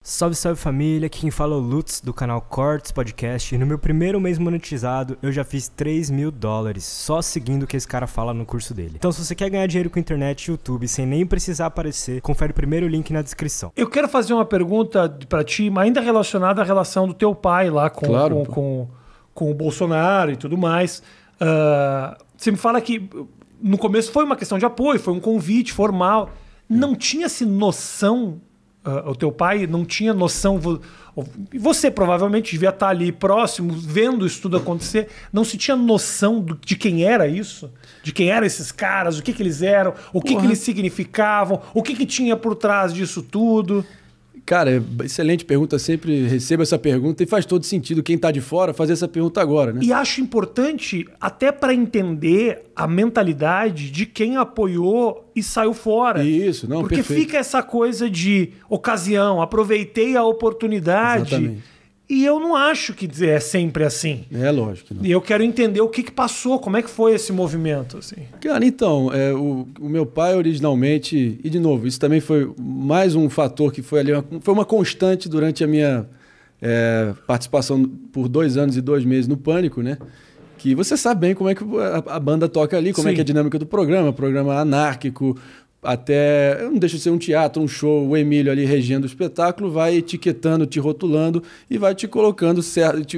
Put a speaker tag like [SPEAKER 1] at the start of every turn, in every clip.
[SPEAKER 1] Salve, salve família, aqui quem fala é o Lutz do canal Cortes Podcast e no meu primeiro mês monetizado eu já fiz $3.000 só seguindo o que esse cara fala no curso dele. Então se você quer ganhar dinheiro com internet e YouTube sem nem precisar aparecer, confere o primeiro link na descrição.
[SPEAKER 2] Eu quero fazer uma pergunta pra ti, ainda relacionada à relação do teu pai lá com o Bolsonaro e tudo mais. Você me fala que no começo foi uma questão de apoio, foi um convite formal. Não tinha-se noção... o teu pai não tinha noção, e você provavelmente devia estar ali próximo, vendo isso tudo acontecer, não se tinha noção de quem era isso? De quem eram esses caras, o que eles eram, o que eles significavam, o que tinha por trás disso tudo?
[SPEAKER 3] Cara, excelente pergunta, sempre recebo essa pergunta e faz todo sentido quem está de fora fazer essa pergunta agora, né?
[SPEAKER 2] E acho importante até para entender a mentalidade de quem apoiou e saiu fora.
[SPEAKER 3] Isso, não,
[SPEAKER 2] porque
[SPEAKER 3] perfeito.
[SPEAKER 2] fica essa coisa de ocasião, aproveitei a oportunidade.
[SPEAKER 3] Exatamente.
[SPEAKER 2] E eu não acho que é sempre assim.
[SPEAKER 3] É lógico. Não.
[SPEAKER 2] E eu quero entender o que passou, como é que foi esse movimento. Assim.
[SPEAKER 3] Cara, então, o meu pai originalmente, e de novo, isso também foi mais um fator que foi ali, foi uma constante durante a minha participação por 2 anos e 2 meses no Pânico, né? Que você sabe bem como é que a banda toca ali, como é que é a dinâmica do programa anárquico, até, não deixa de ser um teatro, um show, o Emílio ali regendo o espetáculo, vai etiquetando, te rotulando e vai te colocando,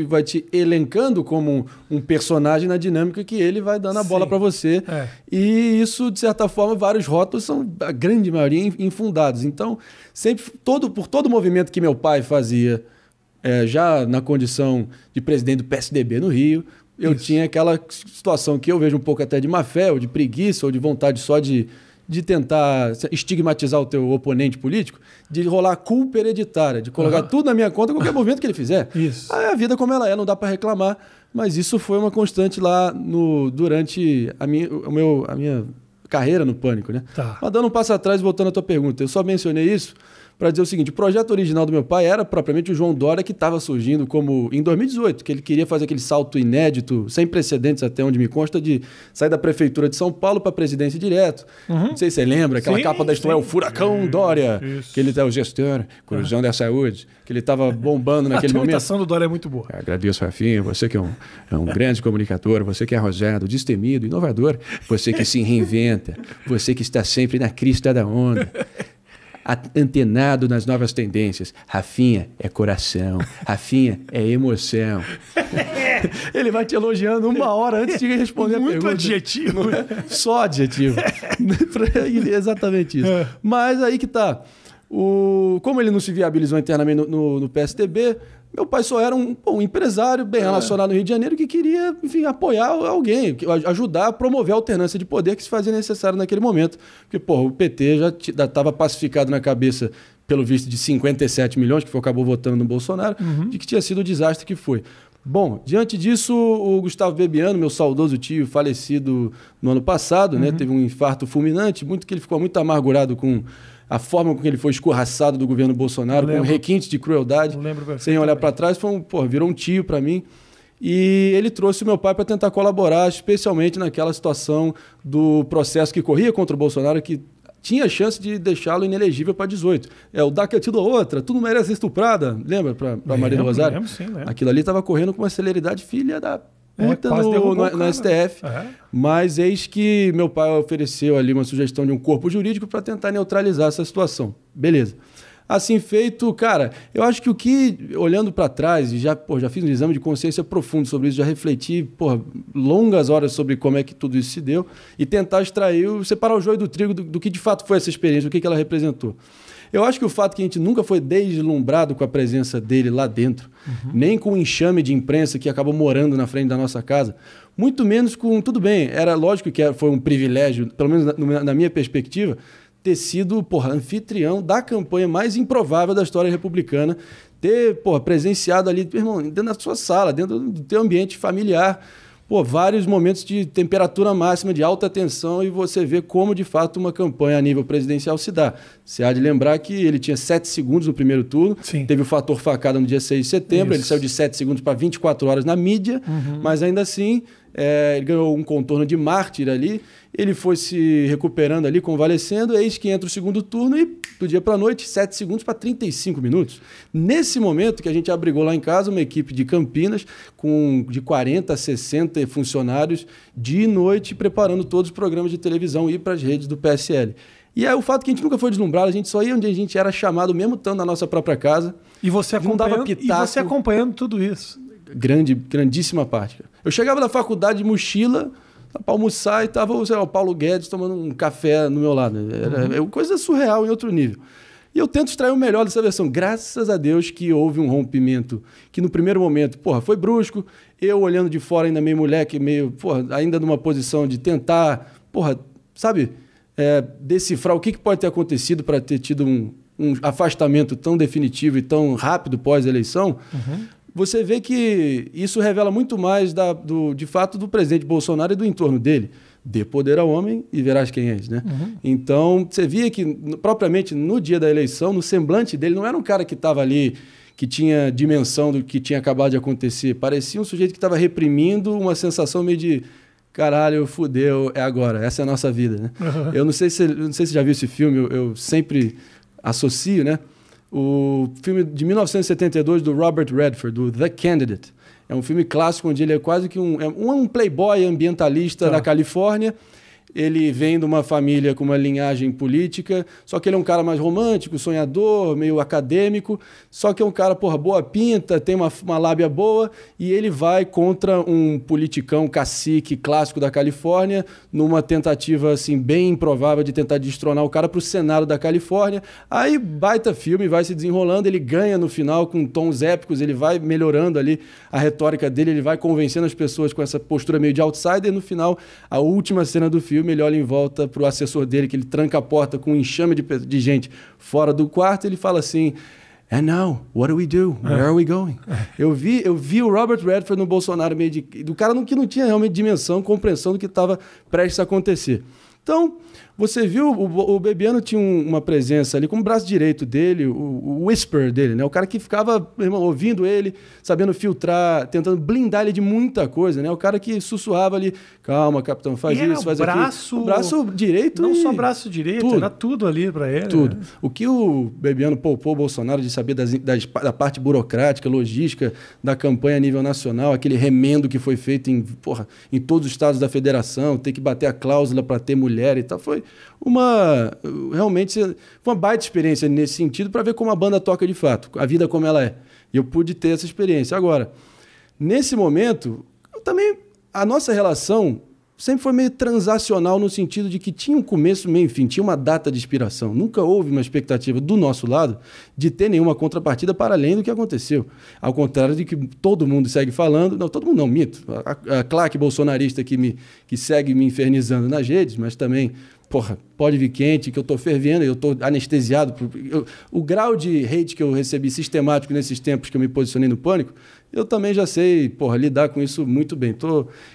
[SPEAKER 3] vai te elencando como um personagem na dinâmica que ele vai dando a bola para você. E isso, de certa forma, vários rótulos são, a grande maioria, infundados. Então, sempre, por todo o movimento que meu pai fazia, já na condição de presidente do PSDB no Rio, eu tinha aquela situação que eu vejo um pouco até de má fé, ou de preguiça, ou de vontade só de tentar estigmatizar o teu oponente político, de rolar culpa hereditária, de colocar tudo na minha conta, qualquer movimento que ele fizer.
[SPEAKER 2] Isso.
[SPEAKER 3] A vida como ela é, não dá para reclamar, mas isso foi uma constante lá durante a minha carreira no Pânico, né?
[SPEAKER 2] Tá.
[SPEAKER 3] Mas dando um passo atrás, voltando à tua pergunta, eu só mencionei isso para dizer o seguinte: o projeto original do meu pai era propriamente o João Dória, que estava surgindo como em 2018, que ele queria fazer aquele salto inédito, sem precedentes até onde me consta, de sair da prefeitura de São Paulo para a presidência direto. Não sei se você lembra, aquela capa da história, o Furacão Dória, que ele é o gestor, Cruzão da Saúde, que ele estava bombando naquele momento.
[SPEAKER 2] A imitação do Dória é muito boa.
[SPEAKER 3] Agradeço, Rafinha, você que é um grande comunicador, você que é arrojado, destemido, inovador, você que se reinventa, você que está sempre na crista da onda. Antenado nas novas tendências. Rafinha é coração, Rafinha é emoção. Ele vai te elogiando 1 hora antes de responder a pergunta.
[SPEAKER 2] Muito adjetivo.
[SPEAKER 3] Só adjetivo. Exatamente isso. Mas aí que tá. Como ele não se viabilizou internamente no PSDB, meu pai só era um empresário bem relacionado no Rio de Janeiro que queria, enfim, apoiar alguém, ajudar a promover a alternância de poder que se fazia necessário naquele momento. Porque, o PT já estava pacificado na cabeça, pelo visto, de 57 milhões, que acabou votando no Bolsonaro, de que tinha sido o desastre que foi. Bom, diante disso, o Gustavo Bebiano, meu saudoso tio, falecido no ano passado, né, teve um infarto fulminante, que ele ficou muito amargurado com a forma com que ele foi escorraçado do governo Bolsonaro, com requinte de crueldade, sem olhar para trás, virou um tio para mim. E ele trouxe o meu pai para tentar colaborar, especialmente naquela situação do processo que corria contra o Bolsonaro, que tinha a chance de deixá-lo inelegível para 18. O dá que aquilo outra, tu não merece ser estuprada, lembra, para Maria do Rosário?
[SPEAKER 2] Lembro.
[SPEAKER 3] Aquilo ali estava correndo com uma celeridade filha da puta no STF. Mas eis que meu pai ofereceu ali uma sugestão de um corpo jurídico para tentar neutralizar essa situação. Beleza. Assim feito, cara, eu acho que olhando para trás, e já fiz um exame de consciência profundo sobre isso, já refleti, longas horas sobre como é que tudo isso se deu e tentar separar o joio do trigo do que de fato foi essa experiência, o que ela representou. Eu acho que o fato que a gente nunca foi deslumbrado com a presença dele lá dentro, nem com o enxame de imprensa que acabou morando na frente da nossa casa, muito menos com... Tudo bem, era lógico que foi um privilégio, pelo menos na minha perspectiva, ter sido, anfitrião da campanha mais improvável da história republicana, ter, presenciado ali, irmão, dentro da sua sala, dentro do teu ambiente familiar, vários momentos de temperatura máxima, de alta tensão, e você vê como, de fato, uma campanha a nível presidencial se dá. Você há de lembrar que ele tinha 7 segundos no primeiro turno, teve o fator facada no dia 6 de setembro, ele saiu de 7 segundos para 24 horas na mídia, mas ainda assim ele ganhou um contorno de mártir ali, ele foi se recuperando ali, convalescendo, eis que entra o segundo turno e do dia para a noite, 7 segundos para 35 minutos. Nesse momento que a gente abrigou lá em casa uma equipe de Campinas de 40 a 60 funcionários dia e noite preparando todos os programas de televisão e ir para as redes do PSL. E é o fato que a gente nunca foi deslumbrado, a gente só ia onde a gente era chamado, mesmo estando na nossa própria casa.
[SPEAKER 2] E você acompanhando tudo isso.
[SPEAKER 3] Grandíssima parte. Eu chegava da faculdade de mochila para almoçar e estava o Paulo Guedes tomando um café no meu lado. Era coisa surreal em outro nível. E eu tento extrair o melhor dessa versão. Graças a Deus que houve um rompimento que no primeiro momento, foi brusco. Eu olhando de fora ainda meio moleque, ainda numa posição de tentar, decifrar o que pode ter acontecido para ter tido um afastamento tão definitivo e tão rápido pós-eleição. Você vê que isso revela muito mais de fato do presidente Bolsonaro e do entorno dele. Dê poder ao homem e verás quem és, né? Então, você via que, propriamente no dia da eleição, no semblante dele, não era um cara que estava ali, que tinha dimensão do que tinha acabado de acontecer. Parecia um sujeito que estava reprimindo uma sensação meio de caralho, fudeu, é agora, essa é a nossa vida, né? Eu não sei se você já viu esse filme, eu sempre associo, né? O filme de 1972 do Robert Redford, do The Candidate. É um filme clássico onde ele é quase que um playboy ambientalista da Califórnia. Ele vem de uma família com uma linhagem política, só que ele é um cara mais romântico, sonhador, meio acadêmico, só que é um cara, boa pinta, tem uma lábia boa, e ele vai contra um politicão cacique clássico da Califórnia, numa tentativa, assim, bem improvável de tentar destronar o cara para o Senado da Califórnia. Aí, baita filme, vai se desenrolando, ele ganha no final com tons épicos, ele vai melhorando ali a retórica dele, ele vai convencendo as pessoas com essa postura meio de outsider, e no final, a última cena do filme, ele olha em volta para o assessor dele, que ele tranca a porta com um enxame de gente fora do quarto, e ele fala assim: "And now, what do we do? Where are we going?" Eu vi o Robert Redford no Bolsonaro, do cara que não tinha realmente dimensão, compreensão do que estava prestes a acontecer. Então, você viu, o Bebiano tinha uma presença ali, como o braço direito dele, o whisper dele, né? O cara que ficava, ouvindo ele, sabendo filtrar, tentando blindar ele de muita coisa, né? O cara que sussurrava ali: "Calma, capitão, faz isso, faz aquilo." O braço direito.
[SPEAKER 2] Não só braço direito, era tudo ali para ele.
[SPEAKER 3] Tudo. Né? O que o Bebiano poupou o Bolsonaro de saber da parte burocrática, logística da campanha a nível nacional, aquele remendo que foi feito em todos os estados da federação, ter que bater a cláusula para ter mulher e tal, foi realmente uma baita experiência nesse sentido, para ver como a banda toca de fato, a vida como ela é. E eu pude ter essa experiência. Agora, nesse momento, também a nossa relação sempre foi meio transacional, no sentido de que tinha um começo, meio e fim, tinha uma data de expiração. Nunca houve uma expectativa do nosso lado de ter nenhuma contrapartida para além do que aconteceu. Ao contrário de que todo mundo segue falando, não, todo mundo não, mito, a claque bolsonarista que segue me infernizando nas redes, mas também, pode vir quente, que eu estou fervendo, eu estou anestesiado. O grau de hate que eu recebi sistemático nesses tempos que eu me posicionei no Pânico, eu também já sei, lidar com isso muito bem.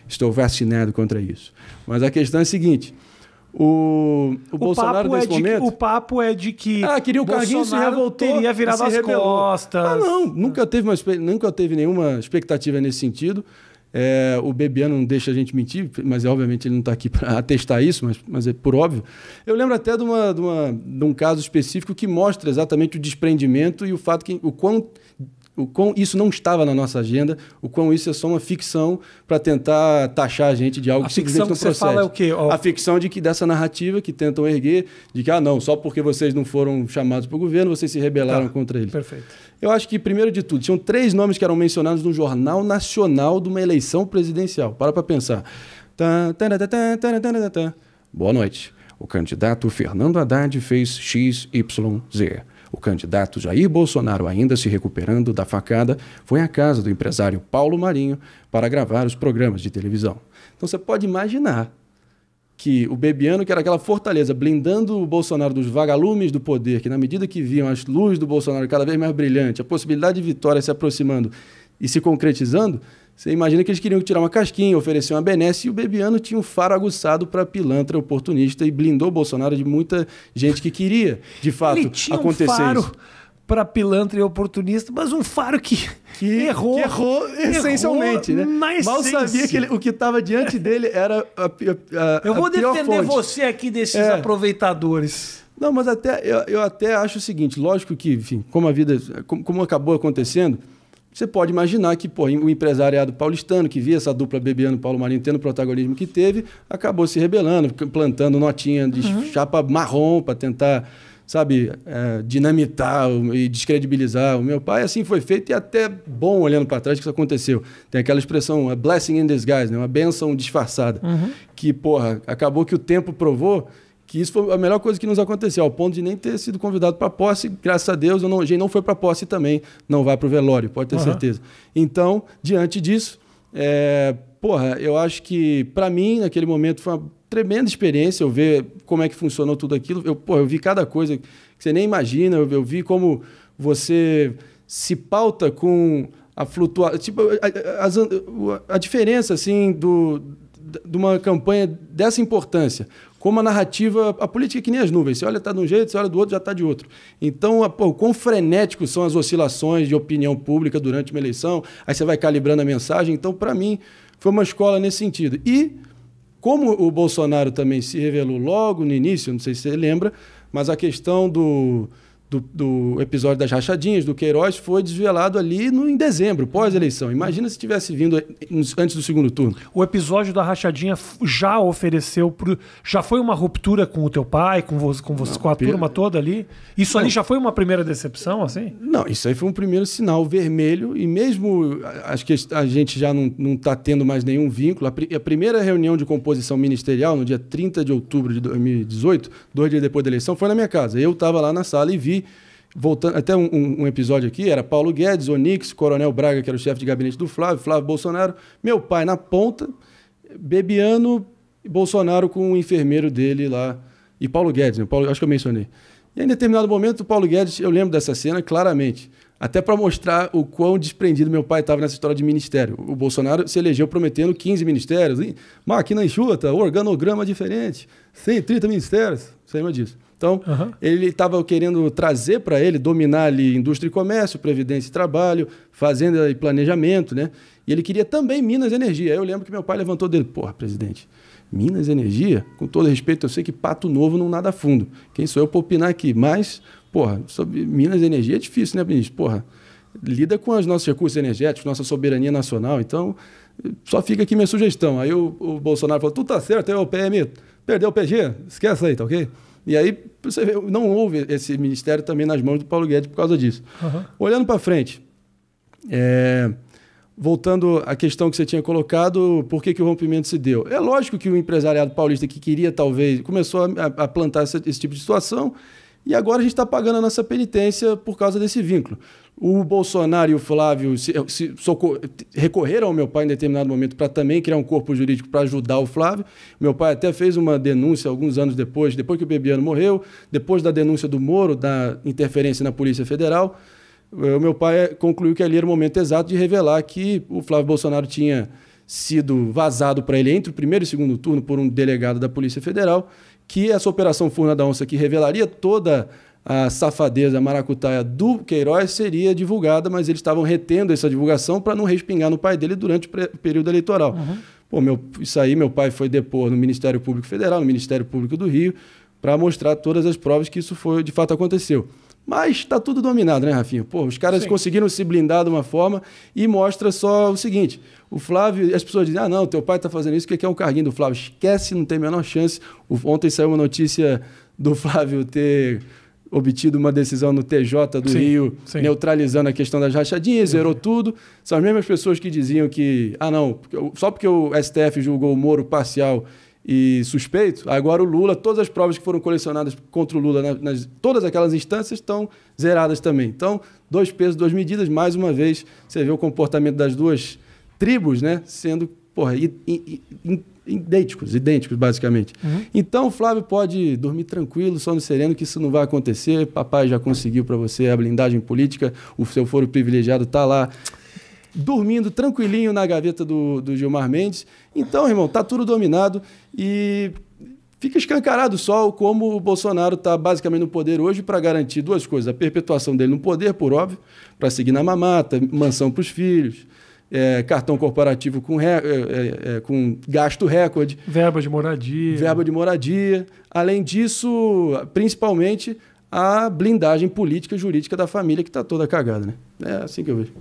[SPEAKER 3] Estou vacinado contra isso. Mas a questão é a seguinte: o Bolsonaro, nesse momento...
[SPEAKER 2] O papo é de que
[SPEAKER 3] queria o carguinho, se revoltou,
[SPEAKER 2] teria virado as costas.
[SPEAKER 3] Não, nunca teve nenhuma expectativa nesse sentido. O Bebiano não deixa a gente mentir, mas obviamente ele não está aqui para atestar isso, mas é por óbvio. Eu lembro até de um caso específico que mostra exatamente o desprendimento e o fato que o quão isso não estava na nossa agenda, o quão isso é só uma ficção para tentar taxar a gente de algo que simplesmente não procede. Fala é o quê? A ficção dessa narrativa que tentam erguer, de que, não, só porque vocês não foram chamados para o governo, vocês se rebelaram contra ele.
[SPEAKER 2] Perfeito.
[SPEAKER 3] Eu acho que, primeiro de tudo, tinham 3 nomes que eram mencionados no Jornal Nacional de uma eleição presidencial. Para pensar. Boa noite. O candidato Fernando Haddad fez XYZ. O candidato Jair Bolsonaro, ainda se recuperando da facada, foi à casa do empresário Paulo Marinho para gravar os programas de televisão. Então você pode imaginar que o Bebiano, que era aquela fortaleza blindando o Bolsonaro dos vagalumes do poder, que na medida que viam as luzes do Bolsonaro cada vez mais brilhante, a possibilidade de vitória se aproximando e se concretizando, você imagina que eles queriam tirar uma casquinha, oferecer uma benesse, e o Bebiano tinha um faro aguçado para pilantra oportunista e blindou o Bolsonaro de muita gente que queria, de fato, acontecer isso.
[SPEAKER 2] Para pilantra e oportunista, mas um faro que
[SPEAKER 3] que errou essencialmente, né? Mal sabia que o que estava diante dele era
[SPEAKER 2] eu vou defender você aqui desses aproveitadores.
[SPEAKER 3] Não, mas eu até acho o seguinte, lógico que, enfim, como acabou acontecendo, você pode imaginar que o empresariado paulistano, que via essa dupla Bebiano e Paulo Marinho tendo o protagonismo que teve, acabou se rebelando, plantando notinha de chapa marrom para tentar, sabe, dinamitar e descredibilizar o meu pai. Assim foi feito e até bom olhando para trás que isso aconteceu. Tem aquela expressão, a blessing in disguise, né? Uma bênção disfarçada, que, acabou que o tempo provou que isso foi a melhor coisa que nos aconteceu, ao ponto de nem ter sido convidado para a posse. Graças a Deus, a gente não foi para a posse também, não vai para o velório, pode ter certeza. Então, diante disso, eu acho que, para mim, naquele momento, foi uma tremenda experiência eu ver como é que funcionou tudo aquilo. Eu vi cada coisa que você nem imagina, eu vi como você se pauta com a flutuação, tipo, a diferença, assim, de uma campanha dessa importância. Como a narrativa, a política é que nem as nuvens. Você olha, está de um jeito, você olha do outro, já está de outro. Então, quão frenéticos são as oscilações de opinião pública durante uma eleição, aí você vai calibrando a mensagem. Então, para mim, foi uma escola nesse sentido. E, como o Bolsonaro também se revelou logo no início, não sei se você lembra, mas a questão do episódio das rachadinhas, do Queiroz, foi desvelado ali em dezembro, pós-eleição. Imagina se tivesse vindo antes do segundo turno.
[SPEAKER 2] O episódio da rachadinha já ofereceu... Já foi uma ruptura com o teu pai, com a turma toda ali? Isso ali já foi uma primeira decepção, assim?
[SPEAKER 3] Não, isso aí foi um primeiro sinal vermelho, e mesmo acho que a gente já não está tendo mais nenhum vínculo. A primeira reunião de composição ministerial, no dia 30 de outubro de 2018, 2 dias depois da eleição, foi na minha casa. Eu estava lá na sala e vi, voltando até um episódio aqui, era Paulo Guedes, Onix, Coronel Braga, que era o chefe de gabinete do Flávio Bolsonaro, meu pai na ponta, Bebiano e Bolsonaro com o enfermeiro dele lá, e Paulo Guedes, né? Acho que eu mencionei. E em determinado momento, o Paulo Guedes, eu lembro dessa cena claramente, até para mostrar o quão desprendido meu pai estava nessa história de ministério. O Bolsonaro se elegeu prometendo 15 ministérios, máquina enxuta, organograma diferente, 130 ministérios, você lembra disso? Então, ele estava querendo trazer para ele, dominar ali indústria e comércio, previdência e trabalho, fazenda e planejamento, né? E ele queria também Minas e Energia. Aí eu lembro que meu pai levantou o dedo. Porra, presidente, Minas e Energia? Com todo respeito, eu sei que pato novo não nada fundo. Quem sou eu para opinar aqui? Mas, sobre Minas e Energia é difícil, né, ministro? Lida com os nossos recursos energéticos, nossa soberania nacional. Então, só fica aqui minha sugestão. Aí o Bolsonaro falou, tu tá certo, aí o PM perdeu o PG, esquece aí, tá ok? E aí, você vê, não houve esse ministério também nas mãos do Paulo Guedes por causa disso. Olhando para frente, voltando à questão que você tinha colocado, por que o rompimento se deu? É lógico que o empresariado paulista que queria, talvez, começou a plantar esse tipo de situação, e agora a gente está pagando a nossa penitência por causa desse vínculo. O Bolsonaro e o Flávio recorreram ao meu pai em determinado momento para também criar um corpo jurídico para ajudar o Flávio. Meu pai até fez uma denúncia alguns anos depois que o Bebiano morreu, depois da denúncia do Moro, da interferência na Polícia Federal. O meu pai concluiu que ali era o momento exato de revelar que o Flávio Bolsonaro tinha sido vazado para ele entre o primeiro e o segundo turno por um delegado da Polícia Federal, que essa Operação Furna da Onça, que revelaria toda a safadeza, a maracutaia do Queiroz, seria divulgada, mas eles estavam retendo essa divulgação para não respingar no pai dele durante o período eleitoral. Isso aí, meu pai foi depor no Ministério Público Federal, no Ministério Público do Rio, para mostrar todas as provas que isso de fato aconteceu. Mas está tudo dominado, né, Rafinha? Os caras conseguiram se blindar de uma forma e mostra só o seguinte, o Flávio, as pessoas dizem, não, teu pai está fazendo isso, o que é um carguinho do Flávio? Esquece, não tem a menor chance. Ontem saiu uma notícia do Flávio ter obtido uma decisão no TJ do Rio, neutralizando a questão das rachadinhas, zerou tudo. São as mesmas pessoas que diziam que, só porque o STF julgou o Moro parcial e suspeito, agora o Lula, todas as provas que foram colecionadas contra o Lula, todas aquelas instâncias estão zeradas também. Então, 2 pesos, 2 medidas, mais uma vez, você vê o comportamento das duas tribos, né, sendo, idênticos, basicamente. Então, o Flávio pode dormir tranquilo, sono sereno, que isso não vai acontecer. Papai já conseguiu para você a blindagem política, o seu foro privilegiado está lá, dormindo tranquilinho na gaveta do Gilmar Mendes. Então, irmão, tá tudo dominado e fica escancarado só como o Bolsonaro está basicamente no poder hoje para garantir duas coisas. A perpetuação dele no poder, por óbvio, para seguir na mamata, mansão para os filhos, cartão corporativo com gasto recorde.
[SPEAKER 2] Verba de moradia.
[SPEAKER 3] Além disso, principalmente, a blindagem política e jurídica da família que está toda cagada, né? É assim que eu vejo.